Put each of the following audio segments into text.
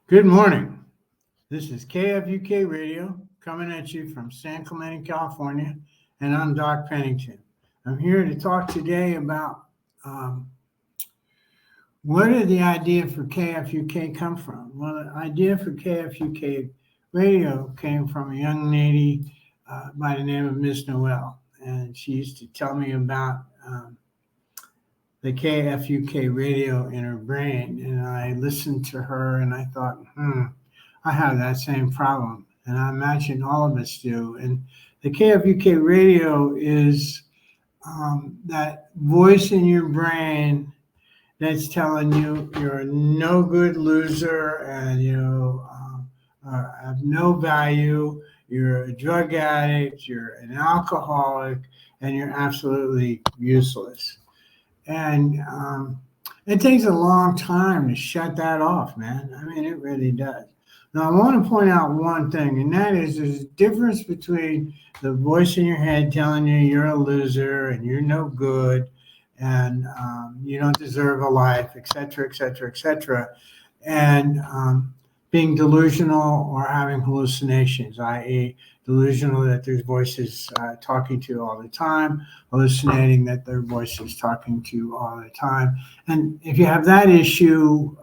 Good morning. This is KFUK Radio coming at you from San Clemente, California, and I'm Doc Pennington. I'm here to talk today about where did the idea for KFUK come from? Well, the idea for KFUK Radio came from a young lady by the name of Miss Noel, and she used to tell me about the KFUK radio in her brain, and I listened to her and I thought, I have that same problem, and I imagine all of us do. And the KFUK radio is that voice in your brain that's telling you you're a no good loser and you have no value, you're a drug addict, you're an alcoholic, and you're absolutely useless. And it takes a long time to shut that off, man. I mean, it really does. Now, I want to point out one thing, and that is there's a difference between the voice in your head telling you you're a loser and you're no good and you don't deserve a life, et cetera, et cetera, et cetera, and being delusional or having hallucinations, i.e., delusional that there's voices talking to you all the time, hallucinating that there are voices talking to you all the time. And if you have that issue,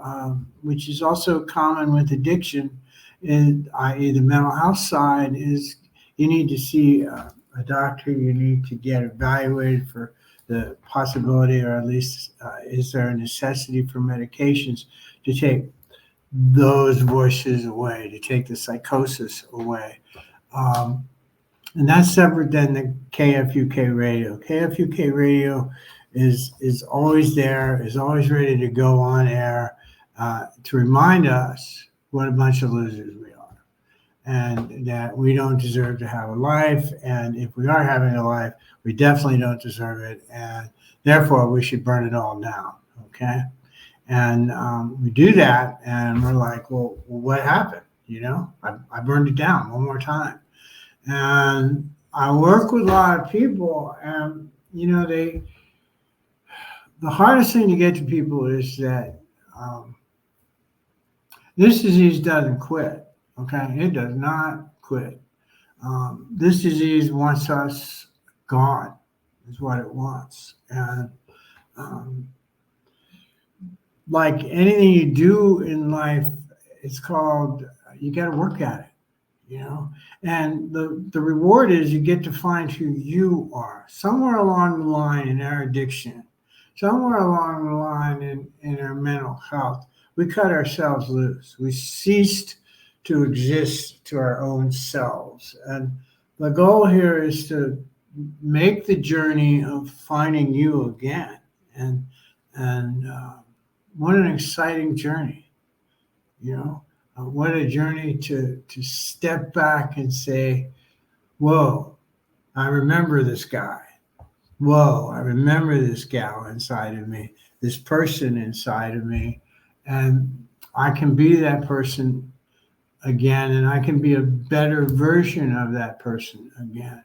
which is also common with addiction, i.e. the mental health side, is you need to see a doctor, you need to get evaluated for the possibility, or at least is there a necessity for medications to take those voices away, to take the psychosis away. And that's separate than the KFUK radio. KFUK radio is always there, is always ready to go on air to remind us what a bunch of losers we are, and that we don't deserve to have a life. And if we are having a life, we definitely don't deserve it. And therefore, we should burn it all down. Okay. And we do that, and we're like, well, what happened? You know, I burned it down one more time. And I work with a lot of people, and, you know, the hardest thing to get to people is that this disease doesn't quit, okay? It does not quit. This disease wants us gone, is what it wants. And like anything you do in life, it's called, you got to work at it, you know? And the reward is you get to find who you are. Somewhere along the line in our addiction, somewhere along the line in our mental health, we cut ourselves loose. We ceased to exist to our own selves. And the goal here is to make the journey of finding you again. And what an exciting journey, you know? What a journey to step back and say, whoa, I remember this guy. Whoa, I remember this gal inside of me, this person inside of me. And I can be that person again, and I can be a better version of that person again.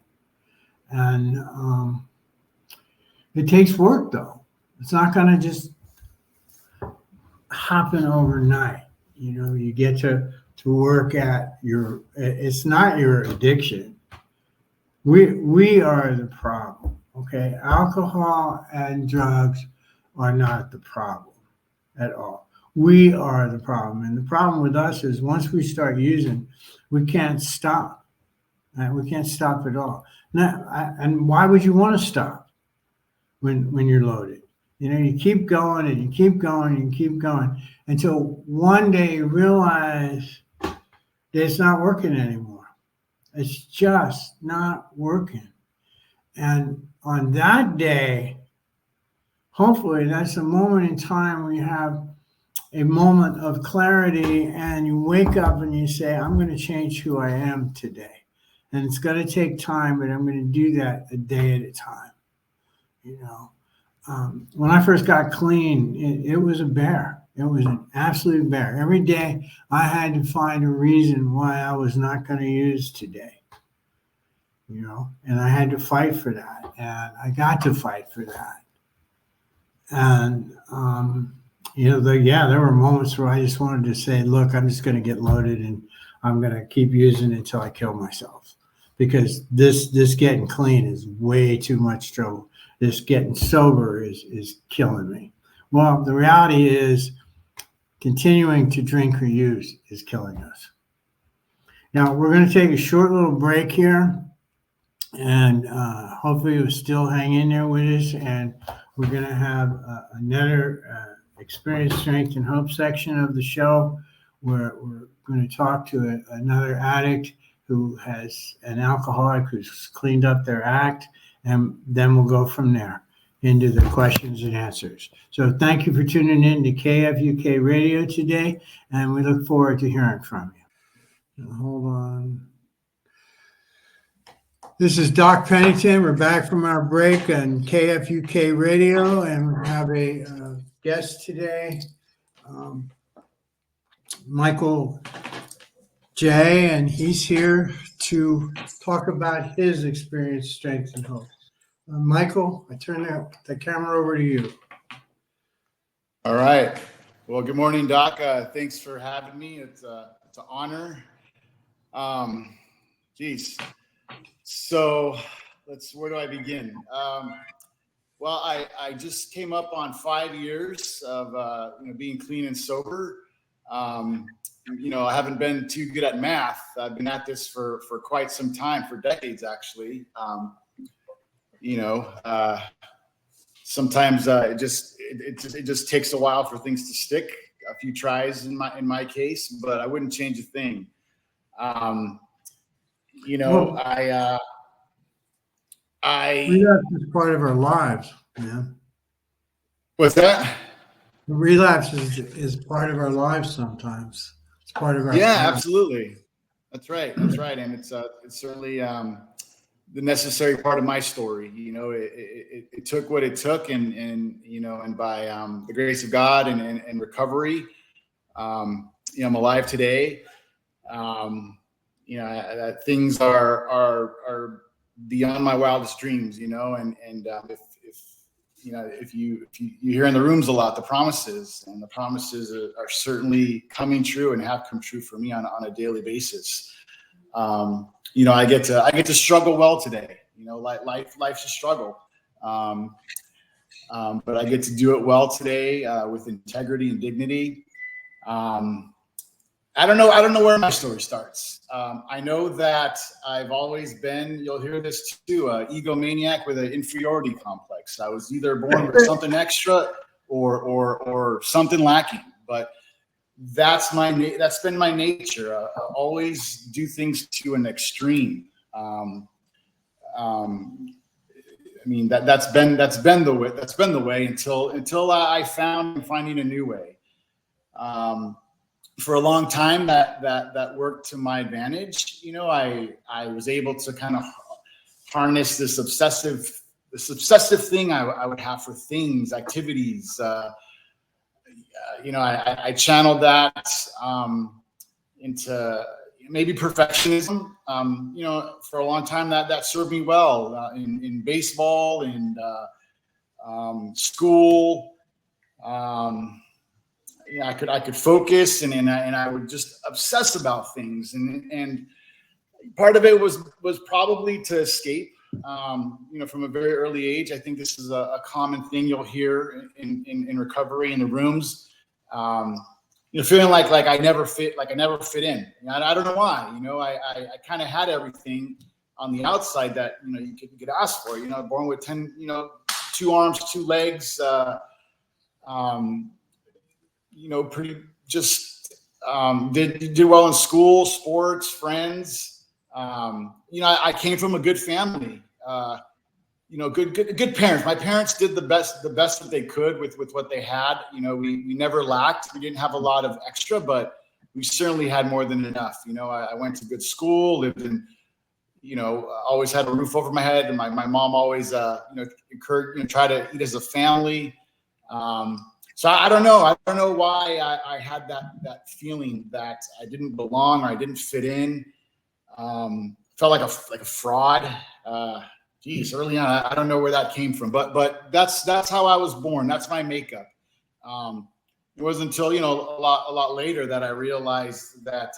And it takes work, though. It's not going to just happen overnight. You know, you get to work at it's not your addiction. We are the problem, okay? Alcohol and drugs are not the problem at all. We are the problem. And the problem with us is once we start using, we can't stop. Right? We can't stop at all. And why would you want to stop when you're loaded? You know, you keep going and you keep going and you keep going until one day you realize that it's not working anymore. It's just not working. And on that day, hopefully that's a moment in time where you have a moment of clarity and you wake up and you say, I'm going to change who I am today. And it's going to take time, but I'm going to do that a day at a time, you know. When I first got clean, it was a bear. It was an absolute bear. Every day I had to find a reason why I was not going to use today, you know, and I had to fight for that. And I got to fight for that. And, there were moments where I just wanted to say, look, I'm just going to get loaded and I'm going to keep using it until I kill myself, because this getting clean is way too much trouble. This getting sober is killing me. Well, the reality is continuing to drink or use is killing us. Now, we're going to take a short little break here, and hopefully you'll still hang in there with us, and we're going to have another experience, strength, and hope section of the show, where we're going to talk to another addict who has an alcoholic who's cleaned up their act, and then we'll go from there into the questions and answers. So thank you for tuning in to KFUK Radio today, and we look forward to hearing from you. Now, hold on. This is Doc Pennington. We're back from our break on KFUK Radio, and we have a guest today, Michael J., and he's here to talk about his experience, strength, and hope. Michael, I turn the camera over to you. All right. Well, good morning, Doc. Thanks for having me. It's an honor. So where do I begin? Well, I just came up on 5 years of being clean and sober. I haven't been too good at math. I've been at this for quite some time, for decades actually. Sometimes it just takes a while for things to stick. A few tries in my case, but I wouldn't change a thing. Relapse is part of our lives, man. What's that? Relapse is part of our lives sometimes. It's part of our lives. Time. Absolutely. That's right. And it's certainly the necessary part of my story. It took what it took, and by the grace of God and recovery, I'm alive today. Things are beyond my wildest dreams, if you hear in the rooms a lot, the promises are certainly coming true and have come true for me on a daily basis. I get to struggle well today. Life's a struggle. But I get to do it well today, with integrity and dignity. I don't know where my story starts. I know that I've always been, you'll hear this too, egomaniac with an inferiority complex. I was either born with something extra or something lacking, but that's been my nature. I always do things to an extreme. That's been the way until I finding a new way. For a long time, that worked to my advantage. I was able to kind of harness this obsessive thing I would have for things, activities. I channeled that into maybe perfectionism. For a long time that served me well in baseball and school. I could focus and I would just obsess about things, and part of it was probably to escape. From a very early age, I think this is a common thing you'll hear in recovery in the rooms. Feeling like I never fit in. I don't know why. I kind of had everything on the outside that you could ask for. Born with 2 arms, 2 legs. Pretty just did well in school, sports, friends. I came from a good family. Good parents. My parents did the best that they could with what they had. We never lacked. We didn't have a lot of extra, but we certainly had more than enough. I went to good school, lived in, always had a roof over my head, and my mom always, encouraged, try to eat as a family. So I don't know. I don't know why I had that feeling that I didn't belong or I didn't fit in. Felt like a fraud. Early on, I don't know where that came from, but that's how I was born. That's my makeup. it wasn't until, you know, a lot later that I realized that,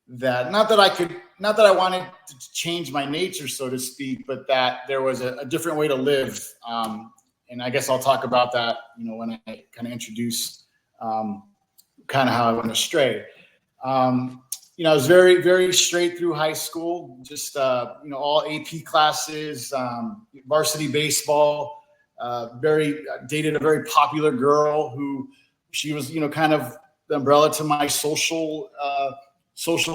not that I wanted to change my nature, so to speak, but that there was a different way to live. And I guess I'll talk about that, you know, when I kind of introduce kind of how I went astray. You know, I was very, very straight through high school, just, you know, all AP classes, varsity baseball, dated a very popular girl who she was, you know, kind of the umbrella to my social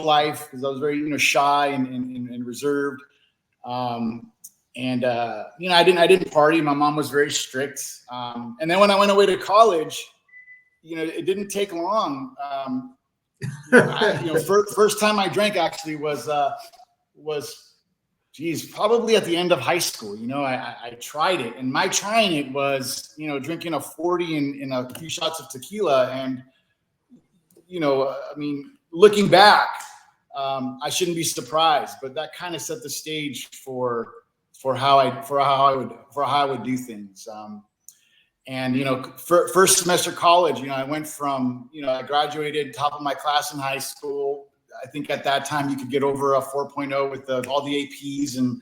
life, because I was very, you know, shy and reserved. You know, I didn't party. My mom was very strict. And then when I went away to college, you know, it didn't take long. You know, first time I drank actually was probably at the end of high school. You know, I tried it, and my trying it was, you know, drinking a 40 in a few shots of tequila. And, you know, I mean, looking back, I shouldn't be surprised, but that kind of set the stage for how I would do things. And, you know, first semester college, you know, I went from, you know, I graduated top of my class in high school. I think at that time you could get over a 4.0 with all the APs and,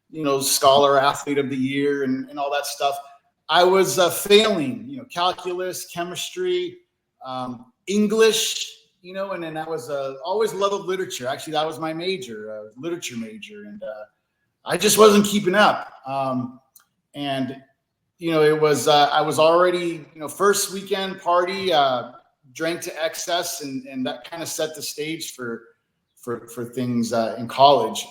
you know, scholar athlete of the year and all that stuff. I was failing, you know, calculus, chemistry, English, you know, and then I was always loved literature. Actually, that was my major, literature major. And I just wasn't keeping up. And, you know, it was, I was already, you know, first weekend party, drank to excess, and that kind of set the stage for things in college.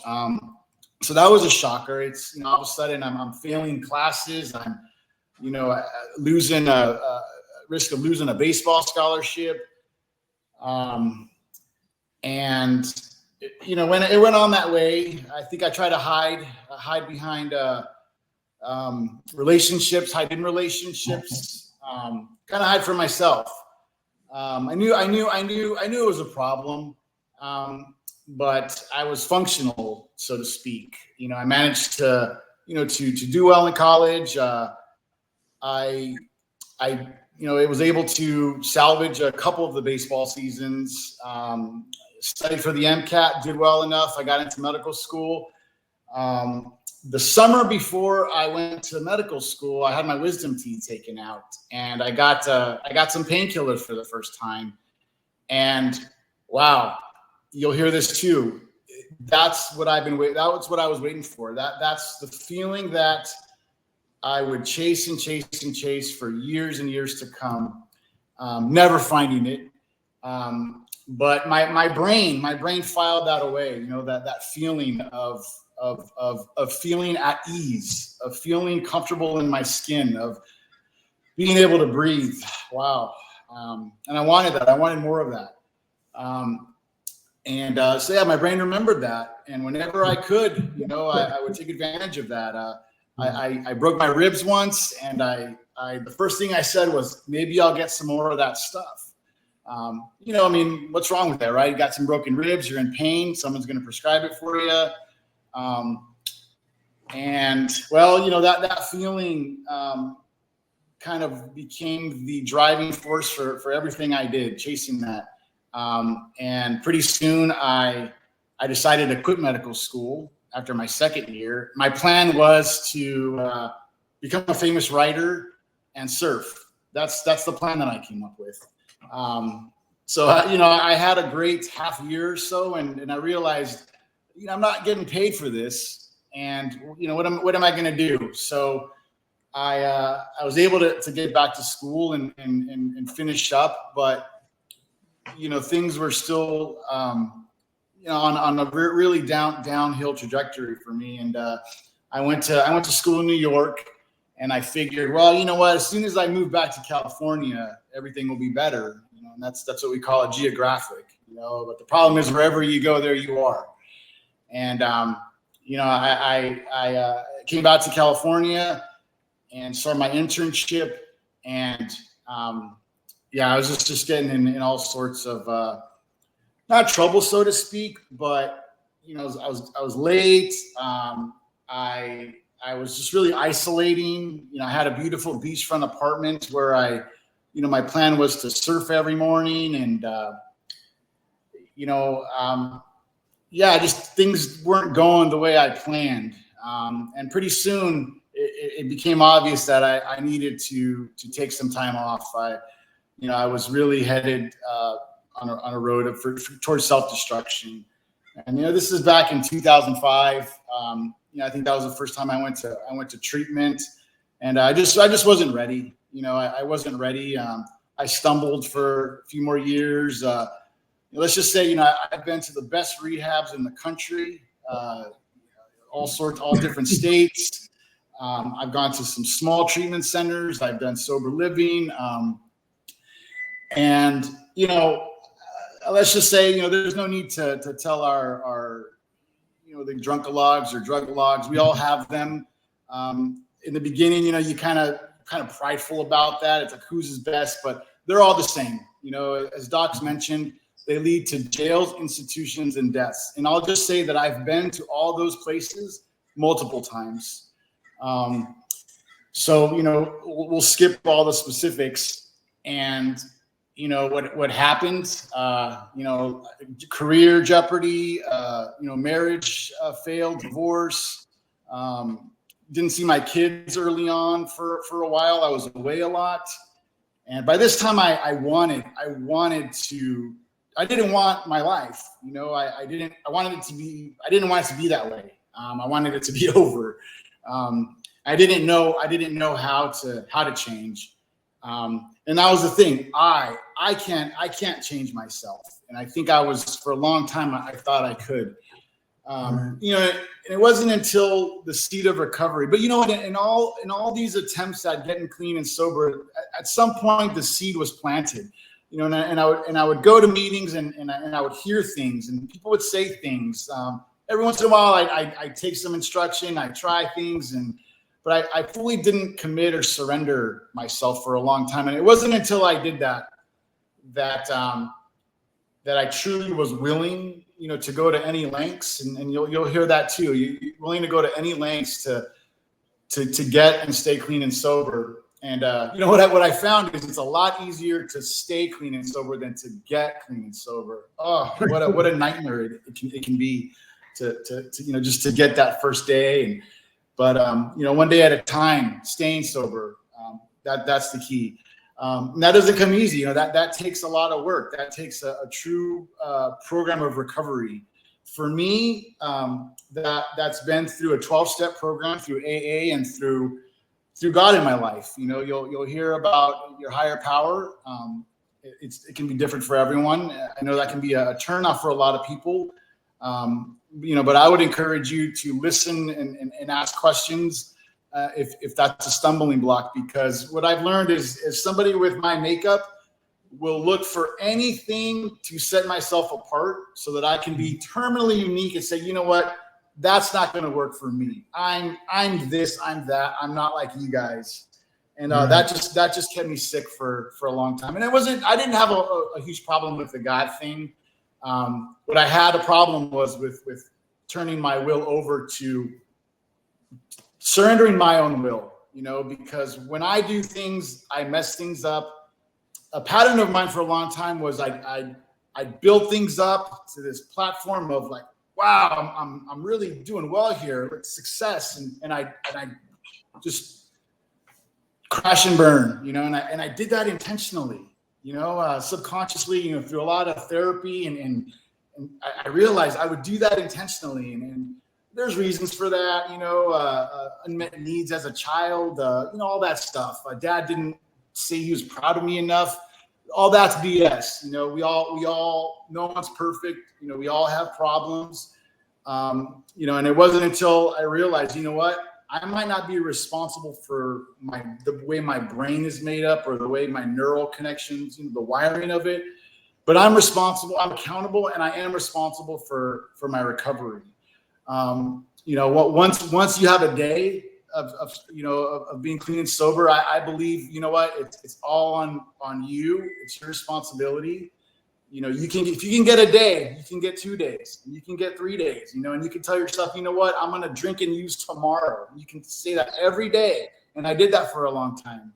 So that was a shocker. It's, you know, all of a sudden I'm failing classes. I'm, you know, losing risk of losing a baseball scholarship. And, you know, when it went on that way, I think I tried to hide behind, relationships, hide in relationships, kind of hide from myself. I knew it was a problem, but I was functional, so to speak. You know, I managed to, you know, to do well in college. I, you know, it was able to salvage a couple of the baseball seasons. Studied for the MCAT, did well enough. I got into medical school. The summer before I went to medical school, I had my wisdom teeth taken out, and I got some painkillers for the first time. And wow, you'll hear this too. That's what I've been waiting. That's what I was waiting for. That's the feeling that I would chase and chase and chase for years and years to come, never finding it. But my brain filed that away. You know, that feeling of feeling at ease, of feeling comfortable in my skin, of being able to breathe. Wow. And I wanted that. I wanted more of that. So yeah, my brain remembered that. And whenever I could, you know, I would take advantage of that. I broke my ribs once, and the first thing I said was, maybe I'll get some more of that stuff. You know, I mean, what's wrong with that, right? You got some broken ribs, you're in pain, someone's going to prescribe it for you. And well, you know, that feeling, kind of became the driving force for everything I did, chasing that. And pretty soon I decided to quit medical school after my second year. My plan was to, become a famous writer and surf. That's the plan that I came up with. So, you know, I had a great half year or so, and I realized, you know, I'm not getting paid for this, and, you know, what am I going to do? So I was able to get back to school and finish up, but, you know, things were still, you know, on a really downhill trajectory for me. And I went to school in New York, and I figured, well, you know what, as soon as I move back to California, everything will be better. You know, and that's what we call it, geographic. You know, but the problem is, wherever you go, there you are. And you know, I came back to California and started my internship, and yeah, I was just getting in all sorts of not trouble, so to speak, but, you know, I was late. I was just really isolating. You know, I had a beautiful beachfront apartment where I my plan was to surf every morning, and just things weren't going the way I planned. And pretty soon it became obvious that I needed to take some time off. I was really headed on a road towards self-destruction. And this is back in 2005. I think that was the first time I went to treatment, and I just wasn't ready. I wasn't ready. I stumbled for a few more years. Let's just say, I've been to the best rehabs in the country, all different states. I've gone to some small treatment centers. I've done sober living. And let's just say, there's no need to tell our the drunkalogs or drug logs. We all have them. In the beginning, you kind of prideful about that. It's like, who's his best? But they're all the same. As Doc's mentioned, they lead to jails, institutions, and deaths. And I'll just say that I've been to all those places multiple times. So, we'll skip all the specifics. And, what happened, career jeopardy, marriage failed, divorce, didn't see my kids early on for a while. I was away a lot. And by this time I didn't want my life. I didn't want it to be that way. I wanted it to be over. I didn't know how to change. And that was the thing. I can't change myself. And I think for a long time, I thought I could. It wasn't until the seed of recovery. But in all these attempts at getting clean and sober, at some point the seed was planted. And I would go to meetings and I would hear things, and people would say things. Every once in a while, I take some instruction, I try things, but I fully didn't commit or surrender myself for a long time. And it wasn't until I did that I truly was willing, to go to any lengths, and you'll hear that too. You're willing to go to any lengths to get and stay clean and sober. And what I found is it's a lot easier to stay clean and sober than to get clean and sober. Oh, what a nightmare it can be to just to get that first day. But one day at a time, staying sober, that's the key. And that doesn't come easy. That takes a lot of work. That takes a true program of recovery. For me, that's been through a 12-step program, through AA, and through God in my life. You'll hear about your higher power. It can be different for everyone. I know that can be a turnoff for a lot of people. But I would encourage you to listen and ask questions if that's a stumbling block, because what I've learned is somebody with my makeup will look for anything to set myself apart so that I can be terminally unique and say, you know what, that's not going to work for me. I'm this, I'm that. I'm not like you guys. And that just kept me sick for a long time. And I didn't have a huge problem with the God thing. What I had a problem was with turning my will over to surrendering my own will, because when I do things, I mess things up. A pattern of mine for a long time was I build things up to this platform of like, wow, I'm really doing well here, with success, and I just crash and burn, and I did that intentionally, subconsciously, through a lot of therapy, and I realized I would do that intentionally, and there's reasons for that, unmet needs as a child, all that stuff. My dad didn't say he was proud of me enough. All that's BS. We all, no one's perfect. We all have problems. And it wasn't until I realized, what, I might not be responsible for the way my brain is made up or the way my neural connections, the wiring of it, but I'm responsible, I'm accountable, and I am responsible for my recovery. Once you have a day of being clean and sober, I believe, it's all on you. It's your responsibility. If you can get a day, you can get 2 days, you can get 3 days, and you can tell yourself, what, I'm going to drink and use tomorrow. You can say that every day. And I did that for a long time.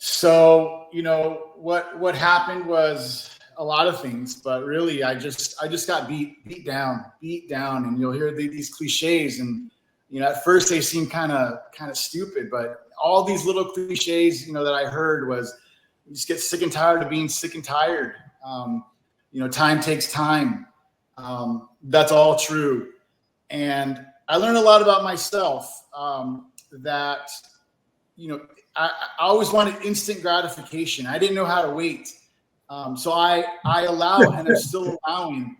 So, what happened was a lot of things, but really I just got beat down. And you'll hear these cliches, and, at first they seem kind of stupid, but all these little cliches, that I heard was, you just get sick and tired of being sick and tired. Time takes time. That's all true. And I learned a lot about myself, that, I always wanted instant gratification. I didn't know how to wait. So I allow, and I'm still allowing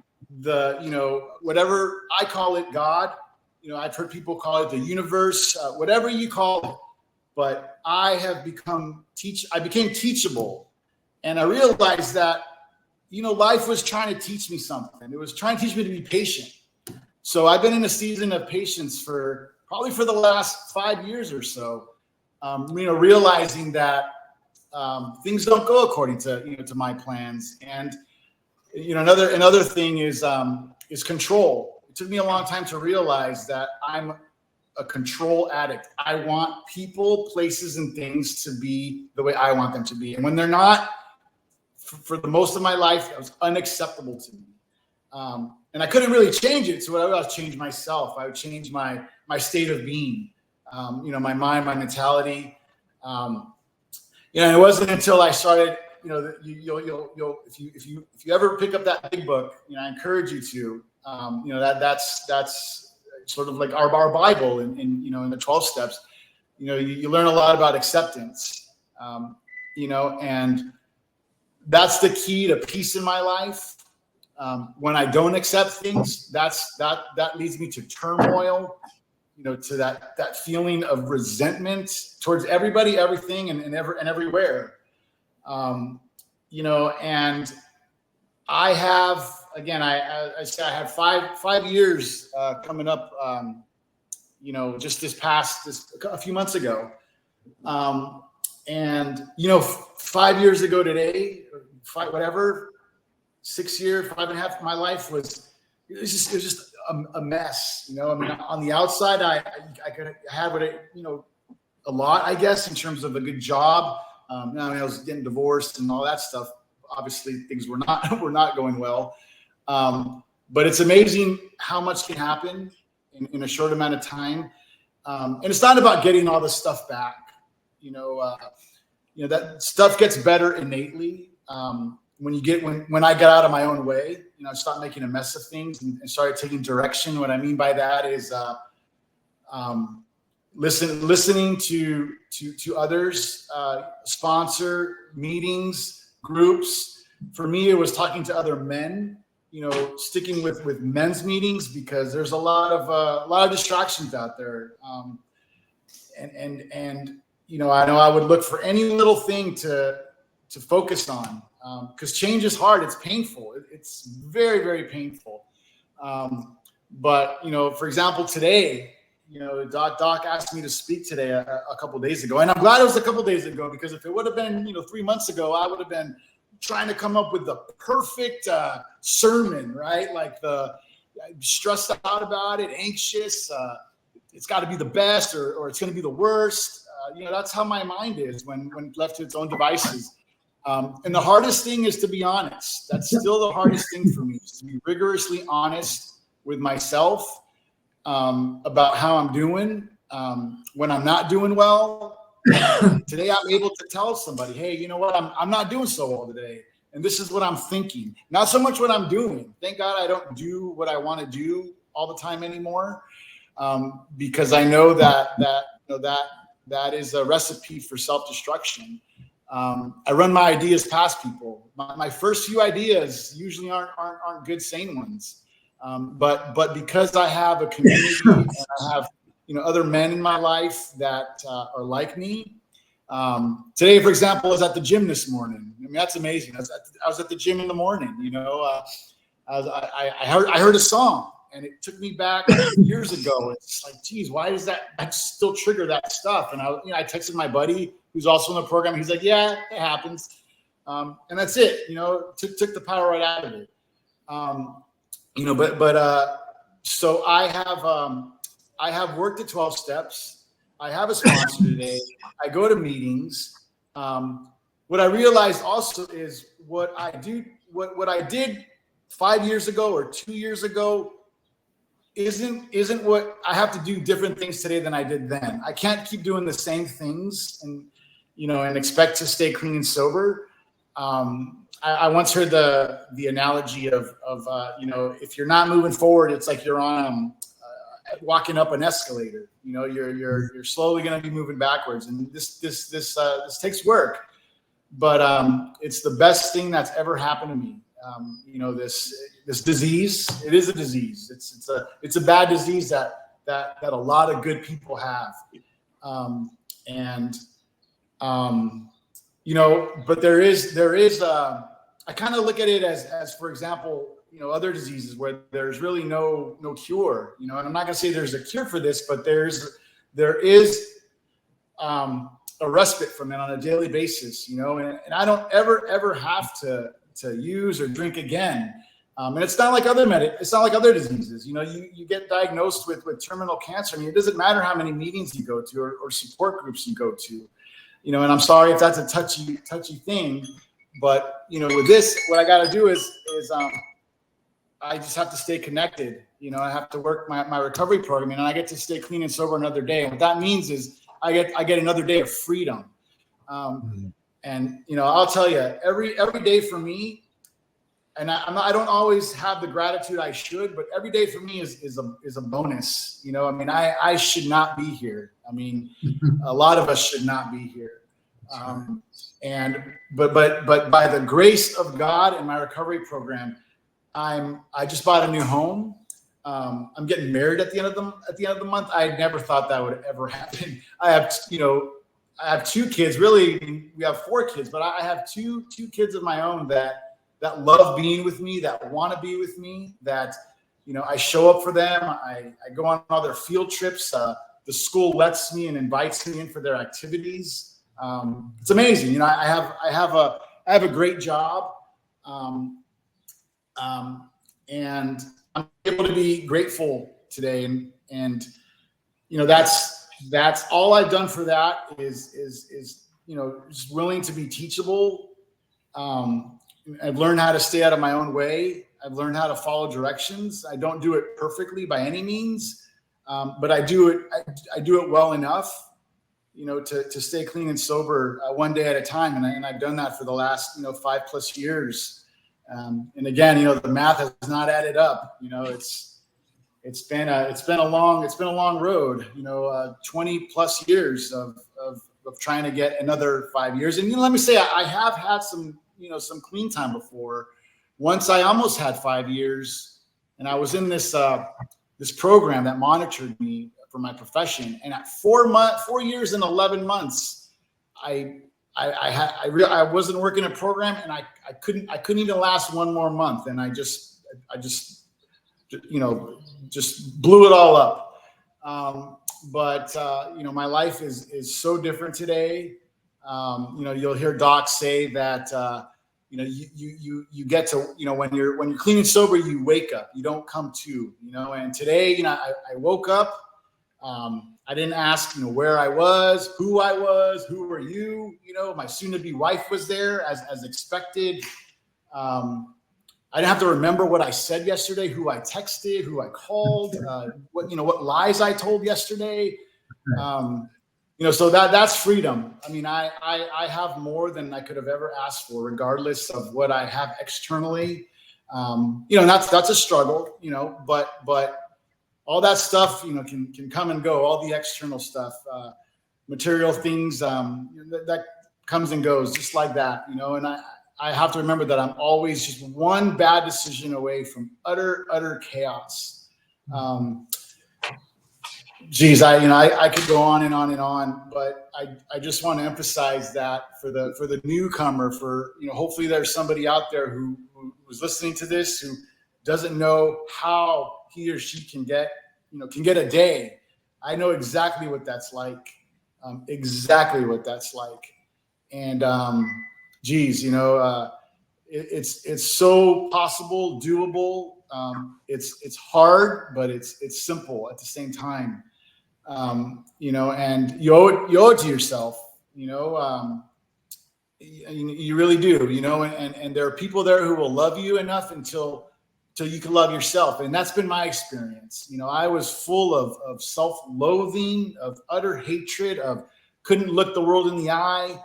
whatever I call it, God, I've heard people call it the universe, whatever you call it, but I became teachable. And I realized that, life was trying to teach me something. It was trying to teach me to be patient. So I've been in a season of patience probably for the last 5 years or so, realizing that things don't go according to my plans. And, another thing is control. It took me a long time to realize that I'm a control addict. I want people, places, and things to be the way I want them to be. And when they're not, for the most of my life, that was unacceptable to me. And I couldn't really change it. So what I would change myself. I would change my state of being, my mind, my mentality. It wasn't until I started, you'll if you ever pick up that big book, I encourage you to, that's sort of like our Bible in the 12 steps. You learn a lot about acceptance, and that's the key to peace in my life. When I don't accept things, that leads me to turmoil, to that feeling of resentment towards everybody, everything, and everywhere. And I have, again, I had 5 years coming up, just a few months ago. And 5 years ago today, 6 years, 5.5, my life was just a mess. On the outside, I had a lot, I guess, in terms of a good job. I was getting divorced and all that stuff. Obviously, things were not going well. But it's amazing how much can happen in a short amount of time. And it's not about getting all this stuff back. That stuff gets better innately. When I got out of my own way, I stopped making a mess of things and started taking direction. What I mean by that is listening to others, sponsor meetings, groups. For me, it was talking to other men. Sticking with men's meetings, because there's a lot of distractions out there. And I know I would look for any little thing to focus on, because change is hard. It's painful. It's very, very painful. But for example, today, Doc asked me to speak today a couple of days ago, and I'm glad it was a couple of days ago, because if it would have been 3 months ago, I would have been trying to come up with the perfect sermon, right? Like stressed out about it, anxious. It's got to be the best, or it's going to be the worst. That's how my mind is when left to its own devices. And the hardest thing is to be honest. That's still the hardest thing for me, is to be rigorously honest with myself about how I'm doing. When I'm not doing well, today I'm able to tell somebody, hey, you know what? I'm not doing so well today, and this is what I'm thinking. Not so much what I'm doing. Thank God I don't do what I want to do all the time anymore, because I know that is a recipe for self-destruction. I run my ideas past people. My first few ideas usually aren't good, sane ones. But because I have a community and I have other men in my life that are like me. Today, for example, I was at the gym this morning. I mean, that's amazing. I was at the gym in the morning. I heard a song, and it took me back years ago. It's like, geez, why does that still trigger that stuff? And I texted my buddy who's also in the program. He's like, yeah, it happens. And that's it. Took the power right out of it. So I have worked at 12 steps. I have a sponsor today. I go to meetings. what I realized also is what I did 5 years ago or 2 years ago isn't what I have to do different things today than I did then. I can't keep doing the same things and expect to stay clean and sober. I once heard the analogy of if you're not moving forward, it's like you're on walking up an escalator. You're slowly going to be moving backwards, and this takes work. But it's the best thing that's ever happened to me. This disease, it is a disease. It's a bad disease that a lot of good people have. But there is I kind of look at it as for example, other diseases where there's really no cure, and I'm not going to say there's a cure for this, but there is a respite from it on a daily basis, and I don't ever have to use or drink again. And it's not like other diseases. You get diagnosed with terminal cancer. I mean, it doesn't matter how many meetings you go to or support groups you go to, and I'm sorry if that's a touchy thing, but with this, what I got to do is I just have to stay connected. I have to work my recovery program, and I get to stay clean and sober another day. And what that means is I get another day of freedom. And I'll tell you, every day for me, and I don't always have the gratitude I should, but every day for me is a bonus. I mean, I should not be here. I mean, a lot of us should not be here. But by the grace of God and my recovery program, I just bought a new home. I'm getting married at the end of the month. I never thought that would ever happen. I have 2 kids. Really, we have 4 kids, but I have two kids of my own that love being with me, that want to be with me, that I show up for them. I go on all their field trips. The school lets me and invites me in for their activities. It's amazing. I have a great job, and I'm able to be grateful today. And that's all I've done for that is just willing to be teachable. I've learned how to stay out of my own way. I've learned how to follow directions. I don't do it perfectly by any means, but I do it well enough, to stay clean and sober one day at a time. And I've done that for the last 5+ years. And again, the math has not added up. It's been a long road. 20+ years of trying to get another 5 years. And let me say, I have had some clean time before. Once I almost had 5 years, and I was in this program that monitored me for my profession. And at 4 years and 11 months, I wasn't working a program, and I couldn't even last one more month. And I just blew it all up. But my life is so different today. You'll hear docs say that, you get to, when you're clean and sober, you wake up, you don't come to, and today, I woke up. I didn't ask, where I was, who were you, my soon to be wife was there as expected. I didn't have to remember what I said yesterday, who I texted, who I called, what lies I told yesterday. So that's freedom. I mean, I have more than I could have ever asked for, regardless of what I have externally. That's a struggle, but all that stuff, can come and go. All the external stuff, material things, that comes and goes just like that, and I have to remember that I'm always just one bad decision away from utter chaos. I could go on and on and on, but I just want to emphasize that for the newcomer, hopefully there's somebody out there who was listening to this who doesn't know how he or she can get a day. I know exactly what that's like. And it's so possible, doable. It's hard, but it's simple at the same time. And you owe it to yourself. You really do, and there are people there who will love you enough until you can love yourself. And that's been my experience. I was full of self-loathing, of utter hatred, of couldn't look the world in the eye.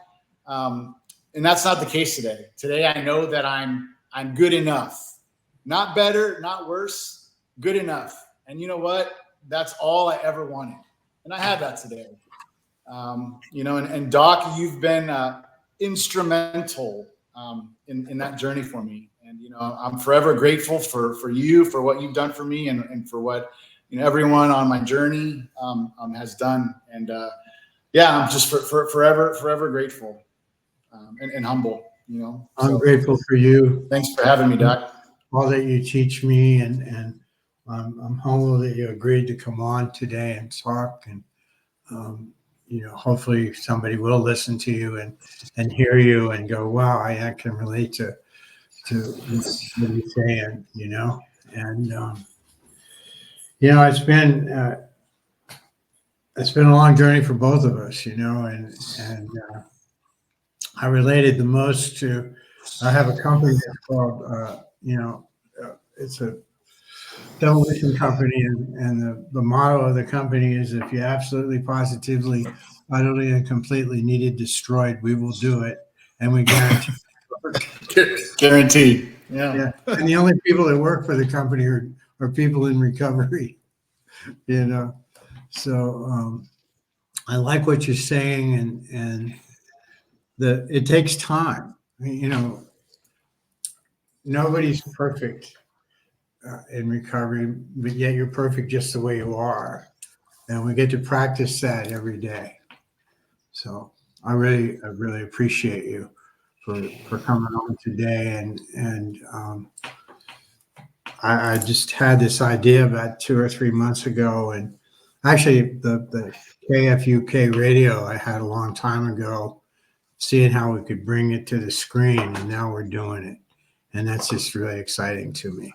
And that's not the case today. Today, I know that I'm good enough, not better, not worse, good enough. And you know what? That's all I ever wanted. And I have that today. And Doc, you've been instrumental in that journey for me. And, I'm forever grateful for you, for what you've done for me, and for what, everyone on my journey has done. And I'm just forever grateful and humble, I'm grateful for you. Thanks for having me, Doc. All that you teach me, and I'm humbled that you agreed to come on today and talk. And, hopefully somebody will listen to you and hear you and go, wow, I can relate to what you're saying, and it's been a long journey for both of us, and I related the most to, I have a company that's called, it's a demolition company, and the motto of the company is, if you absolutely, positively, utterly, and completely need it destroyed, we will do it, and we guarantee. Guaranteed. Yeah. And the only people that work for the company are people in recovery, So I like what you're saying, and it takes time. Nobody's perfect in recovery, but yet you're perfect just the way you are. And we get to practice that every day. So I really appreciate you for coming on today. And I just had this idea about 2 or 3 months ago, and actually the KFUK Radio I had a long time ago, seeing how we could bring it to the screen, and now we're doing it. And that's just really exciting to me.